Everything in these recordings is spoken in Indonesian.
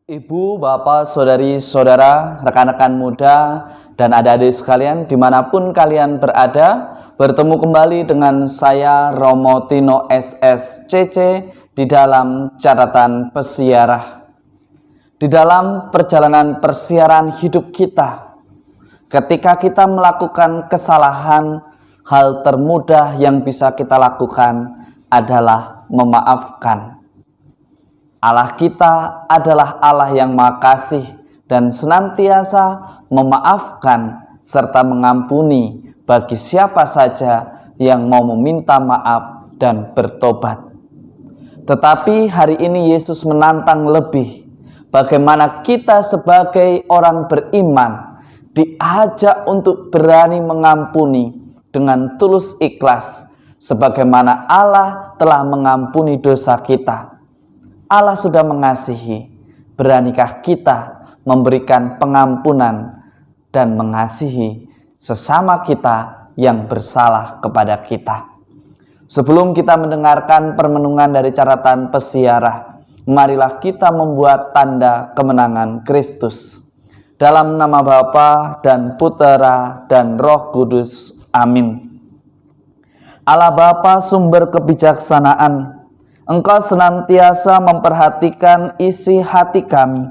Ibu, bapak, saudari, saudara, rekan-rekan muda, dan adik-adik sekalian, dimanapun kalian berada, bertemu kembali dengan saya Romo Tino SSCC di dalam catatan pesiarah. Di dalam perjalanan persiaran hidup kita, ketika kita melakukan kesalahan, hal termudah yang bisa kita lakukan adalah memaafkan. Allah kita adalah Allah yang Maha Kasih dan senantiasa memaafkan serta mengampuni bagi siapa saja yang mau meminta maaf dan bertobat. Tetapi hari ini Yesus menantang lebih, bagaimana kita sebagai orang beriman diajak untuk berani mengampuni dengan tulus ikhlas, sebagaimana Allah telah mengampuni dosa kita. Allah sudah mengasihi, beranikah kita memberikan pengampunan dan mengasihi sesama kita yang bersalah kepada kita? Sebelum kita mendengarkan permenungan dari catatan pesiarah, marilah kita membuat tanda kemenangan Kristus. Dalam nama Bapa dan Putera dan Roh Kudus. Amin. Allah Bapa, sumber kebijaksanaan, Engkau senantiasa memperhatikan isi hati kami.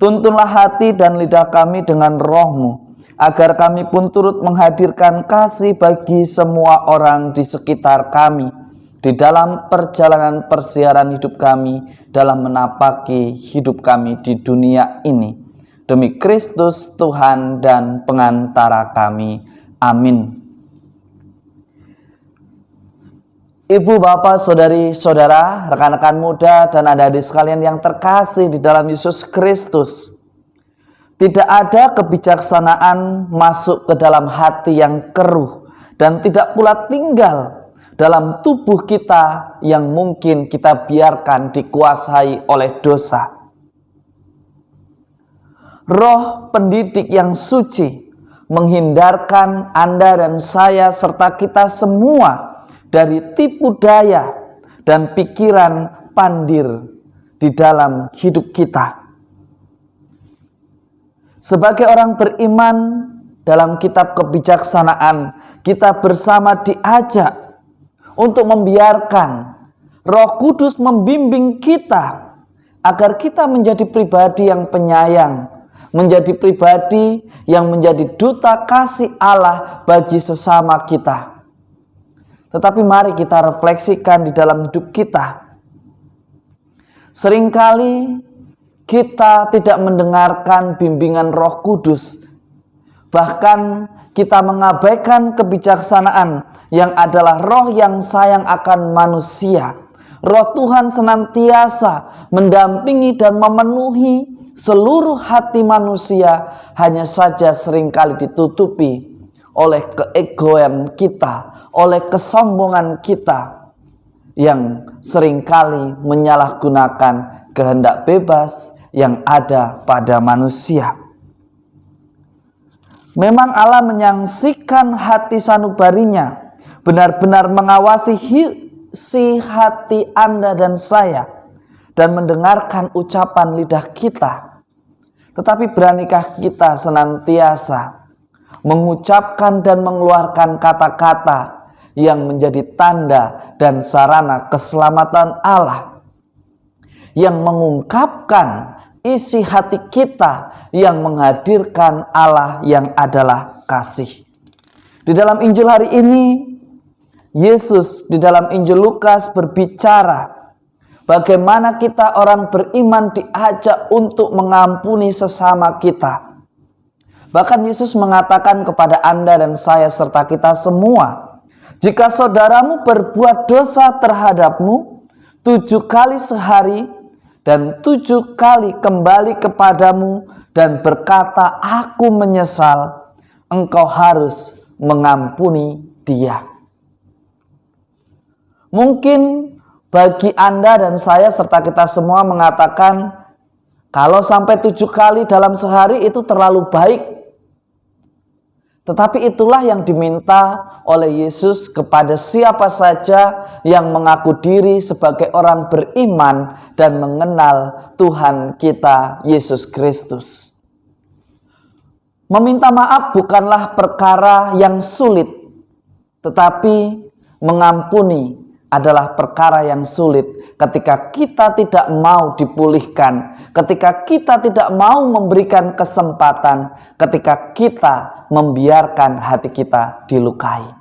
Tuntunlah hati dan lidah kami dengan Roh-Mu, agar kami pun turut menghadirkan kasih bagi semua orang di sekitar kami, di dalam perjalanan persiaran hidup kami, dalam menapaki hidup kami di dunia ini. Demi Kristus Tuhan dan pengantara kami. Amin. Ibu, bapak, saudari, saudara, rekan-rekan muda, dan adik-adik sekalian yang terkasih di dalam Yesus Kristus. Tidak ada kebijaksanaan masuk ke dalam hati yang keruh, dan tidak pula tinggal dalam tubuh kita yang mungkin kita biarkan dikuasai oleh dosa. Roh pendidik yang suci menghindarkan Anda dan saya serta kita semua dari tipu daya dan pikiran pandir di dalam hidup kita. Sebagai orang beriman, dalam kitab kebijaksanaan, kita bersama diajak untuk membiarkan Roh Kudus membimbing kita agar kita menjadi pribadi yang penyayang, menjadi pribadi yang menjadi duta kasih Allah bagi sesama kita. Tetapi mari kita refleksikan di dalam hidup kita. Seringkali kita tidak mendengarkan bimbingan Roh Kudus. Bahkan kita mengabaikan kebijaksanaan yang adalah roh yang sayang akan manusia. Roh Tuhan senantiasa mendampingi dan memenuhi seluruh hati manusia, hanya saja seringkali ditutupi oleh keegoan kita, oleh kesombongan kita yang seringkali menyalahgunakan kehendak bebas yang ada pada manusia. Memang Allah menyaksikan hati sanubarinya, benar-benar mengawasi isi hati Anda dan saya, dan mendengarkan ucapan lidah kita. Tetapi beranikah kita senantiasa mengucapkan dan mengeluarkan kata-kata yang menjadi tanda dan sarana keselamatan Allah, yang mengungkapkan isi hati kita, yang menghadirkan Allah yang adalah kasih. Di dalam Injil hari ini, Yesus di dalam Injil Lukas berbicara bagaimana kita orang beriman diajak untuk mengampuni sesama kita. Bahkan Yesus mengatakan kepada Anda dan saya serta kita semua, jika saudaramu berbuat dosa terhadapmu 7 kali sehari dan 7 kali kembali kepadamu dan berkata, aku menyesal, engkau harus mengampuni dia. Mungkin bagi Anda dan saya serta kita semua mengatakan, kalau sampai 7 kali dalam sehari itu terlalu baik. Tetapi itulah yang diminta oleh Yesus kepada siapa saja yang mengaku diri sebagai orang beriman dan mengenal Tuhan kita Yesus Kristus. Meminta maaf bukanlah perkara yang sulit, tetapi mengampuni adalah perkara yang sulit ketika kita tidak mau dipulihkan, ketika kita tidak mau memberikan kesempatan, ketika kita membiarkan hati kita dilukai.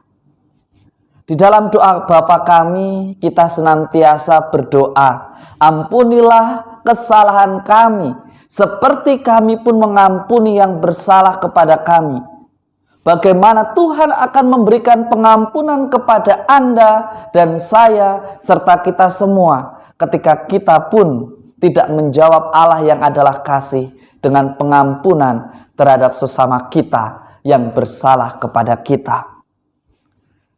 Di dalam doa Bapa kami, kita senantiasa berdoa, ampunilah kesalahan kami, seperti kami pun mengampuni yang bersalah kepada kami. Bagaimana Tuhan akan memberikan pengampunan kepada Anda dan saya serta kita semua ketika kita pun tidak menjawab Allah yang adalah kasih dengan pengampunan terhadap sesama kita yang bersalah kepada kita.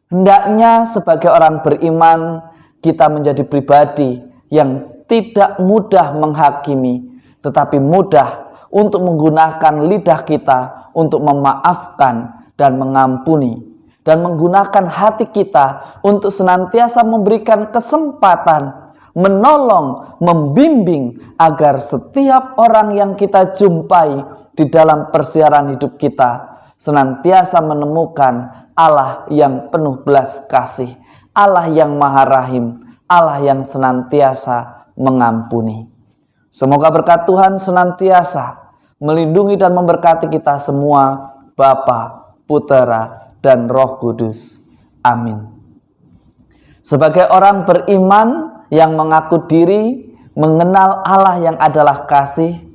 Hendaknya sebagai orang beriman kita menjadi pribadi yang tidak mudah menghakimi, tetapi mudah untuk menggunakan lidah kita untuk memaafkan dan mengampuni, dan menggunakan hati kita untuk senantiasa memberikan kesempatan, menolong, membimbing agar setiap orang yang kita jumpai di dalam persiaran hidup kita senantiasa menemukan Allah yang penuh belas kasih, Allah yang maha rahim, Allah yang senantiasa mengampuni. Semoga berkat Tuhan senantiasa melindungi dan memberkati kita semua, Bapa, Putera, dan Roh Kudus. Amin. Sebagai orang beriman yang mengaku diri mengenal Allah yang adalah kasih,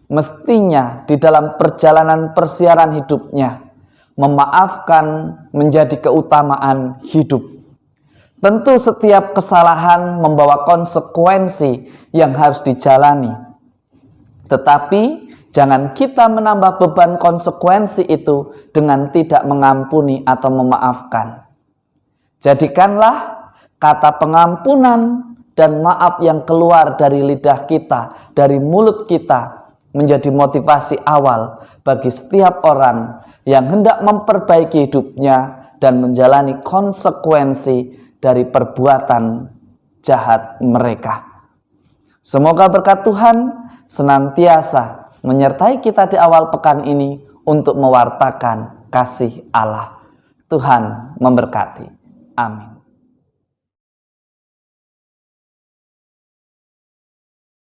mestinya di dalam perjalanan persiaran hidupnya, memaafkan menjadi keutamaan hidup. Tentu setiap kesalahan membawa konsekuensi yang harus dijalani. Tetapi jangan kita menambah beban konsekuensi itu dengan tidak mengampuni atau memaafkan. Jadikanlah kata pengampunan dan maaf yang keluar dari lidah kita, dari mulut kita, menjadi motivasi awal bagi setiap orang yang hendak memperbaiki hidupnya dan menjalani konsekuensi dari perbuatan jahat mereka. Semoga berkat Tuhan senantiasa menyertai kita di awal pekan ini untuk mewartakan kasih Allah. Tuhan memberkati. Amin.